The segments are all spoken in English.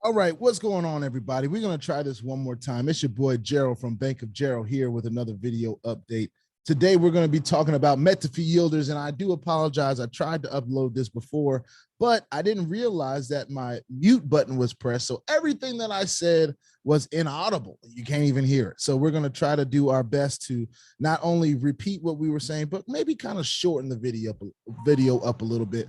All right, what's going on, everybody? We're going to try this one more time. It's your boy Gerald from Bank of Gerald here with another video update. Today, we're going to be talking about Metafi yielders, and I do apologize. I tried to upload this before, but I didn't realize that my mute button was pressed, so everything that I said was inaudible. You can't even hear it. So we're going to try to do our best to not only repeat what we were saying, but maybe kind of shorten the video up a little bit.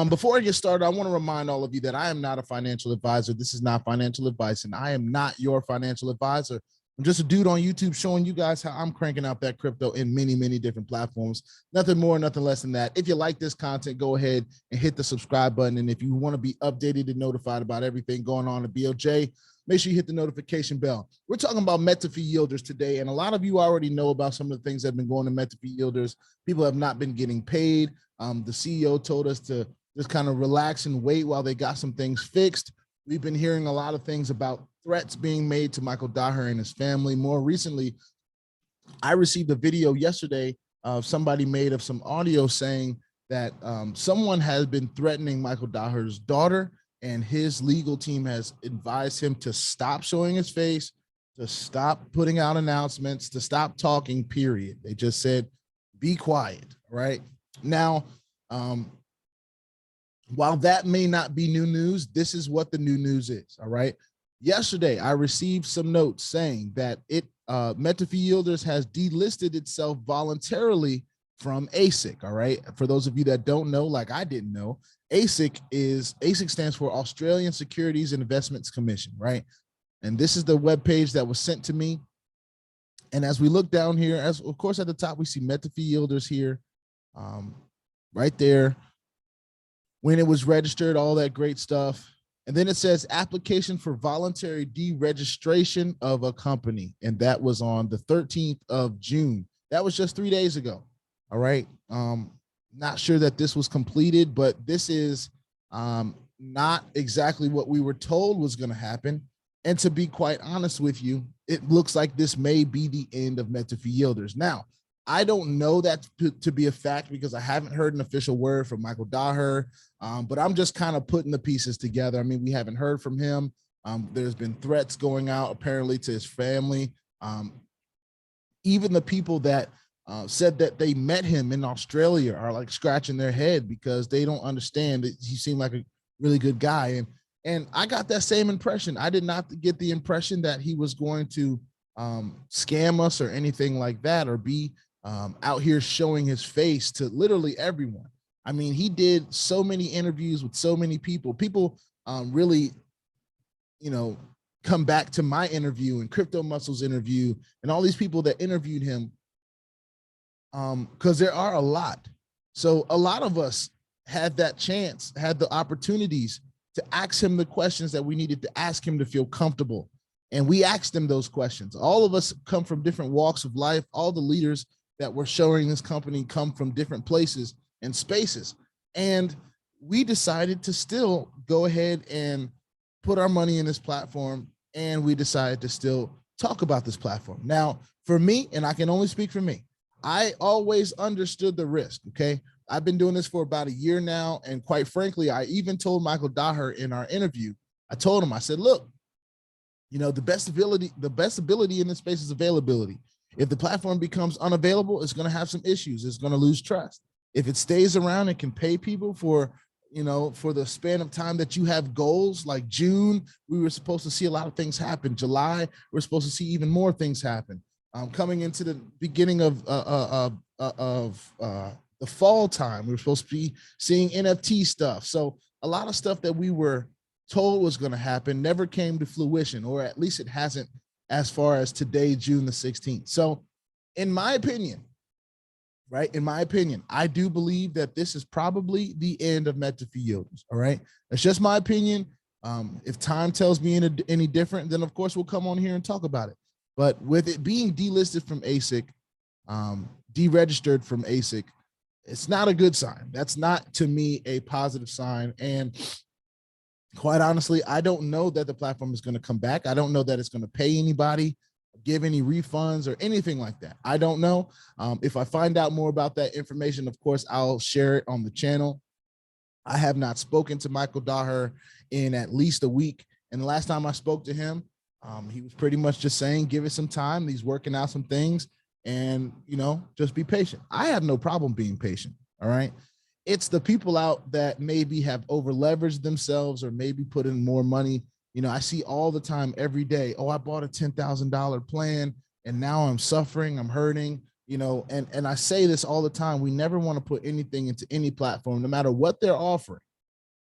Before I get started, I want to remind all of you that I am not a financial advisor. This is not financial advice, and I am not your financial advisor. I'm just a dude on YouTube showing you guys how I'm cranking out that crypto in many, many different platforms. Nothing more, nothing less than that. If you like this content, go ahead and hit the subscribe button. And if you want to be updated and notified about everything going on at BOJ, make sure you hit the notification bell. We're talking about Metafi yielders today, and a lot of you already know about some of the things that have been going to Metafi yielders. People have not been getting paid. The CEO told us to just kind of relax and wait while they got some things fixed. We've been hearing a lot of things about threats being made to Michael Daher and his family. More recently, I received a video yesterday of somebody made of some audio saying that someone has been threatening Michael Daher's daughter, and his legal team has advised him to stop showing his face, to stop putting out announcements, to stop talking, period. They just said, be quiet, right? Now, while that may not be new news, this is what the new news is, all right? Yesterday, I received some notes saying that Metafi yielders has delisted itself voluntarily from Asic, all right? For those of you that don't know, like I didn't know, ASIC stands for Australian Securities and Investments Commission, right? And this is the webpage that was sent to me. And as we look down here, as of course at the top, we see Metafi yielders here, right there. When it was registered, all that great stuff. And then it says application for voluntary deregistration of a company. And that was on the 13th of June. That was just 3 days ago. All right. Not sure that this was completed, but this is not exactly what we were told was going to happen. And to be quite honest with you, it looks like this may be the end of Metafi yielders. Now, I don't know that to be a fact because I haven't heard an official word from Michael Daher, but I'm just kind of putting the pieces together. I mean, we haven't heard from him. There's been threats going out apparently to his family. Even the people that said that they met him in Australia are like scratching their head because they don't understand that he seemed like a really good guy. And I got that same impression. I did not get the impression that he was going to scam us or anything like that, or be out here showing his face to literally everyone. I mean, he did so many interviews with so many people. People really, come back to my interview and Crypto Muscle's interview and all these people that interviewed him, because there are a lot. So a lot of us had that chance, had the opportunities to ask him the questions that we needed to ask him to feel comfortable. And we asked him those questions. All of us come from different walks of life. All the leaders that were showing this company come from different places and spaces. And we decided to still go ahead and put our money in this platform. And we decided to still talk about this platform. Now, for me, and I can only speak for me, I always understood the risk, okay? I've been doing this for about a year now. And quite frankly, I even told Michael Daher in our interview, I told him, I said, look, the best ability in this space is availability. If the platform becomes unavailable, it's going to have some issues. It's going to lose trust. If it stays around and can pay people for the span of time that you have goals, like June, we were supposed to see a lot of things happen. July, we're supposed to see even more things happen. Coming into the beginning of the fall time, we were supposed to be seeing NFT stuff. So a lot of stuff that we were told was going to happen never came to fruition, or at least it hasn't as far as today, June the 16th. So in my opinion, I do believe that this is probably the end of Metafi yielders. All right. That's just my opinion. If time tells me any different, then of course we'll come on here and talk about it. But with it being delisted from ASIC, deregistered from ASIC, it's not a good sign. That's not, to me, a positive sign. And quite honestly, I don't know that the platform is going to come back. I don't know that it's going to pay anybody, give any refunds or anything like that. I don't know. If I find out more about that information, of course, I'll share it on the channel. I have not spoken to Michael Daher in at least a week. And the last time I spoke to him, he was pretty much just saying, give it some time. He's working out some things and, you know, just be patient. I have no problem being patient. All right. It's the people out that maybe have over leveraged themselves or maybe put in more money. You know, I see all the time, every day, oh, I bought a $10,000 plan and now I'm suffering, I'm hurting, you know, and I say this all the time. We never want to put anything into any platform, no matter what they're offering.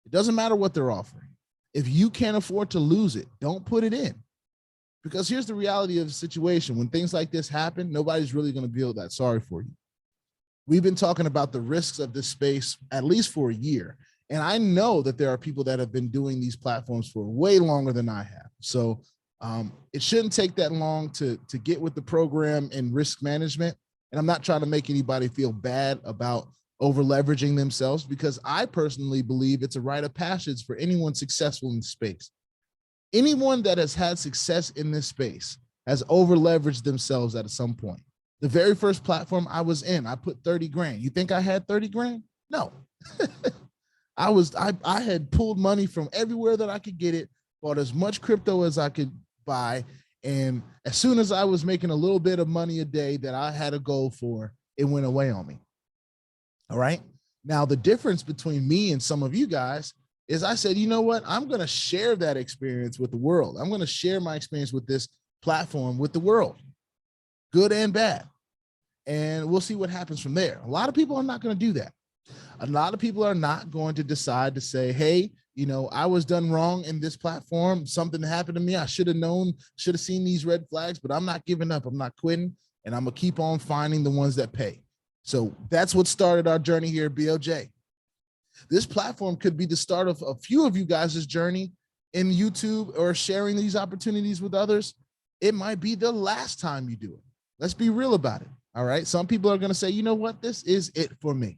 It doesn't matter what they're offering. If you can't afford to lose it, don't put it in. Because here's the reality of the situation. When things like this happen, nobody's really going to feel that sorry for you. We've been talking about the risks of this space at least for a year. And I know that there are people that have been doing these platforms for way longer than I have. So it shouldn't take that long to get with the program and risk management. And I'm not trying to make anybody feel bad about over leveraging themselves, because I personally believe it's a rite of passage for anyone successful in space. Anyone that has had success in this space has over leveraged themselves at some point. The very first platform I was in, I put 30 grand. You think I had 30 grand? No. I had pulled money from everywhere that I could get it, bought as much crypto as I could buy. And as soon as I was making a little bit of money a day that I had a goal for, it went away on me. All right. Now, the difference between me and some of you guys is I said, you know what? I'm going to share that experience with the world. I'm going to share my experience with this platform with the world, good and bad. And we'll see what happens from there. A lot of people are not going to do that. A lot of people are not going to decide to say, hey, you know, I was done wrong in this platform. Something happened to me. I should have known, should have seen these red flags, but I'm not giving up. I'm not quitting. And I'm going to keep on finding the ones that pay. So that's what started our journey here at BOJ. This platform could be the start of a few of you guys' journey in YouTube or sharing these opportunities with others. It might be the last time you do it. Let's be real about it. All right. Some people are going to say, you know what? This is it for me.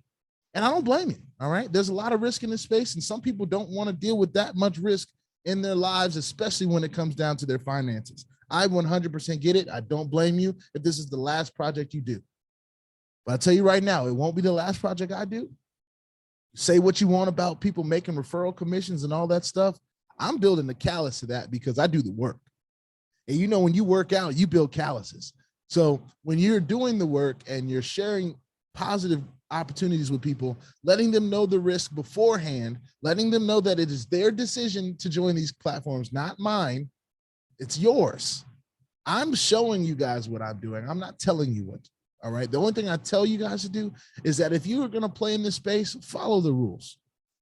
And I don't blame you. All right. There's a lot of risk in this space, and some people don't want to deal with that much risk in their lives, especially when it comes down to their finances. I 100% get it. I don't blame you if this is the last project you do. But I'll tell you right now, it won't be the last project I do. Say what you want about people making referral commissions and all that stuff. I'm building the callus to that because I do the work. And you know, when you work out, you build calluses. So when you're doing the work and you're sharing positive opportunities with people, letting them know the risk beforehand, letting them know that it is their decision to join these platforms, not mine. It's yours. I'm showing you guys what I'm doing. I'm not telling you what. All right. The only thing I tell you guys to do is that if you are going to play in this space, follow the rules.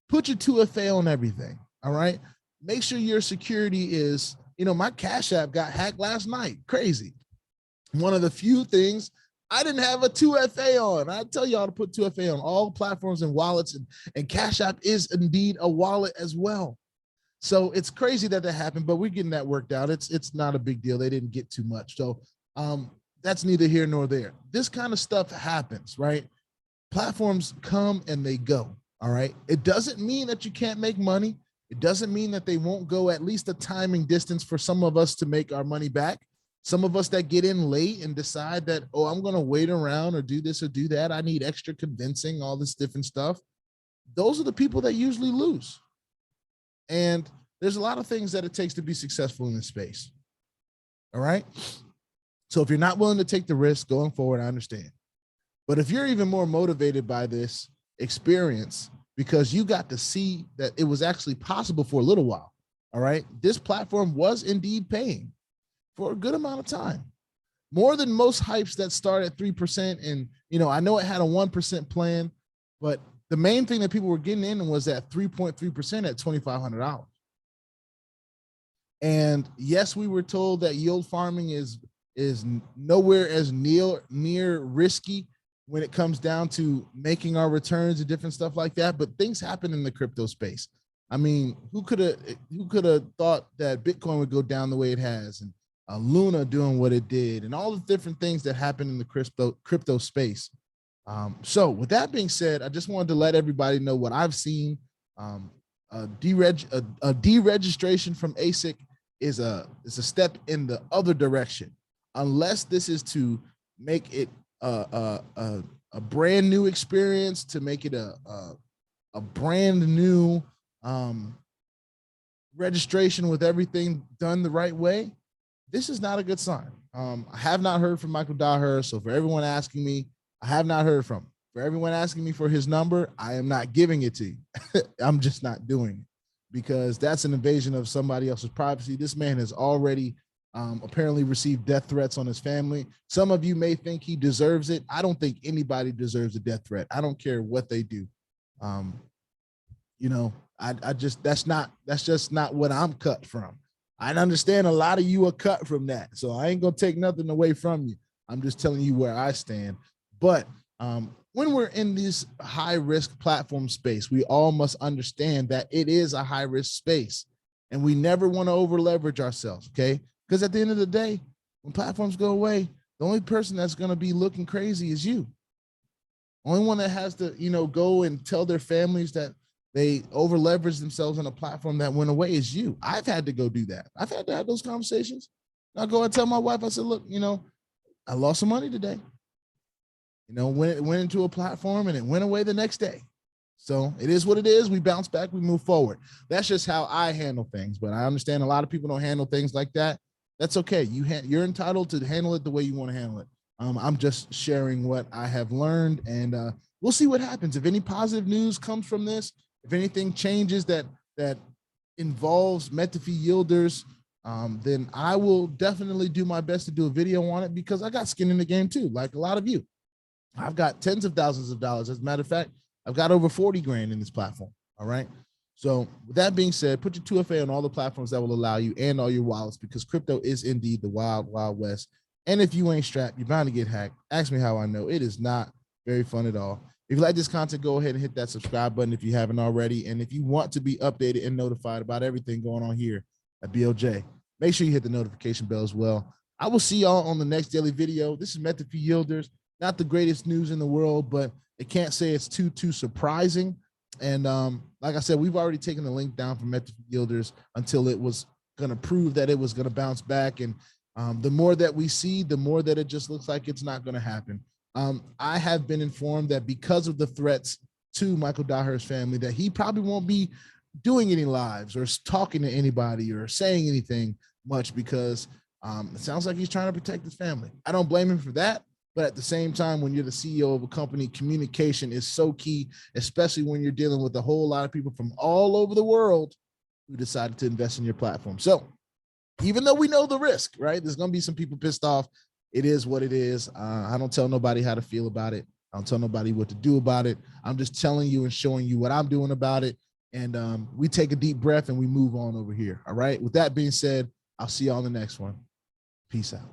Put your 2FA on everything. All right. Make sure your security is, you know, my Cash App got hacked last night. Crazy. One of the few things I didn't have a 2FA on. I tell y'all to put 2FA on all platforms and wallets, and Cash App is indeed a wallet as well. So it's crazy that happened, but we're getting that worked out. It's not a big deal. They didn't get too much. So that's neither here nor there. This kind of stuff happens, right? Platforms come and they go, all right? It doesn't mean that you can't make money. It doesn't mean that they won't go at least a timing distance for some of us to make our money back. Some of us that get in late and decide that, oh, I'm going to wait around or do this or do that. I need extra convincing, all this different stuff. Those are the people that usually lose. And there's a lot of things that it takes to be successful in this space. All right. So if you're not willing to take the risk going forward, I understand. But if you're even more motivated by this experience because you got to see that it was actually possible for a little while, all right, this platform was indeed paying for a good amount of time, more than most hypes that start at 3%. And, you know, I know it had a 1% plan, but the main thing that people were getting in was at 3.3% at $2,500. And yes, we were told that yield farming is nowhere as near risky when it comes down to making our returns and different stuff like that. But things happen in the crypto space. I mean, who could have thought that Bitcoin would go down the way it has, and Luna doing what it did, and all the different things that happen in the crypto space. So with that being said, I just wanted to let everybody know what I've seen. A deregistration from Asic is a step in the other direction, unless this is to make it a brand new experience, to make it a brand new registration with everything done the right way, this is not a good sign. I have not heard from Michael Daher. So for everyone asking me, I have not heard from him. For everyone asking me for his number, I am not giving it to you. I'm just not doing it because that's an invasion of somebody else's privacy. This man has already apparently received death threats on his family. Some of you may think he deserves it. I don't think anybody deserves a death threat. I don't care what they do. You know, I just, that's just not what I'm cut from. I understand a lot of you are cut from that. So I ain't gonna take nothing away from you. I'm just telling you where I stand. But when we're in this high risk platform space, we all must understand that it is a high risk space and we never want to over leverage ourselves. Okay. Because at the end of the day, when platforms go away, the only person that's going to be looking crazy is you. Only one that has to, you know, go and tell their families that they over leverage themselves on a platform that went away is you. I've had to go do that. I've had to have those conversations. I go and tell my wife, I said, look, you know, I lost some money today. You know, went into a platform and it went away the next day. So it is what it is. We bounce back, we move forward. That's just how I handle things. But I understand a lot of people don't handle things like that. That's okay. You're entitled to handle it the way you want to handle it. I'm just sharing what I have learned, and we'll see what happens. If any positive news comes from this, if anything changes that involves Metafi yielders, then I will definitely do my best to do a video on it because I got skin in the game too, like a lot of you. I've got tens of thousands of dollars. As a matter of fact, I've got over 40 grand in this platform. All right. So with that being said, put your 2FA on all the platforms that will allow you and all your wallets because crypto is indeed the wild, wild west. And if you ain't strapped, you're bound to get hacked. Ask me how I know. It is not very fun at all. If you like this content, go ahead and hit that subscribe button if you haven't already. And if you want to be updated and notified about everything going on here at BOJ, make sure you hit the notification bell as well. I will see y'all on the next daily video. This is Metafi Yielders. Not the greatest news in the world, but I can't say it's too surprising. And like I said, we've already taken the link down from Metafi Yielders until it was going to prove that it was going to bounce back. And the more that we see, the more that it just looks like it's not going to happen. I have been informed that because of the threats to Michael Daher's family, that he probably won't be doing any lives or talking to anybody or saying anything much because it sounds like he's trying to protect his family. I don't blame him for that. But at the same time, when you're the CEO of a company, communication is so key, especially when you're dealing with a whole lot of people from all over the world who decided to invest in your platform. So even though we know the risk, right? There's going to be some people pissed off. It is what it is. I don't tell nobody how to feel about it. I don't tell nobody what to do about it. I'm just telling you and showing you what I'm doing about it. And we take a deep breath and we move on over here. All right. With that being said, I'll see you on the next one. Peace out.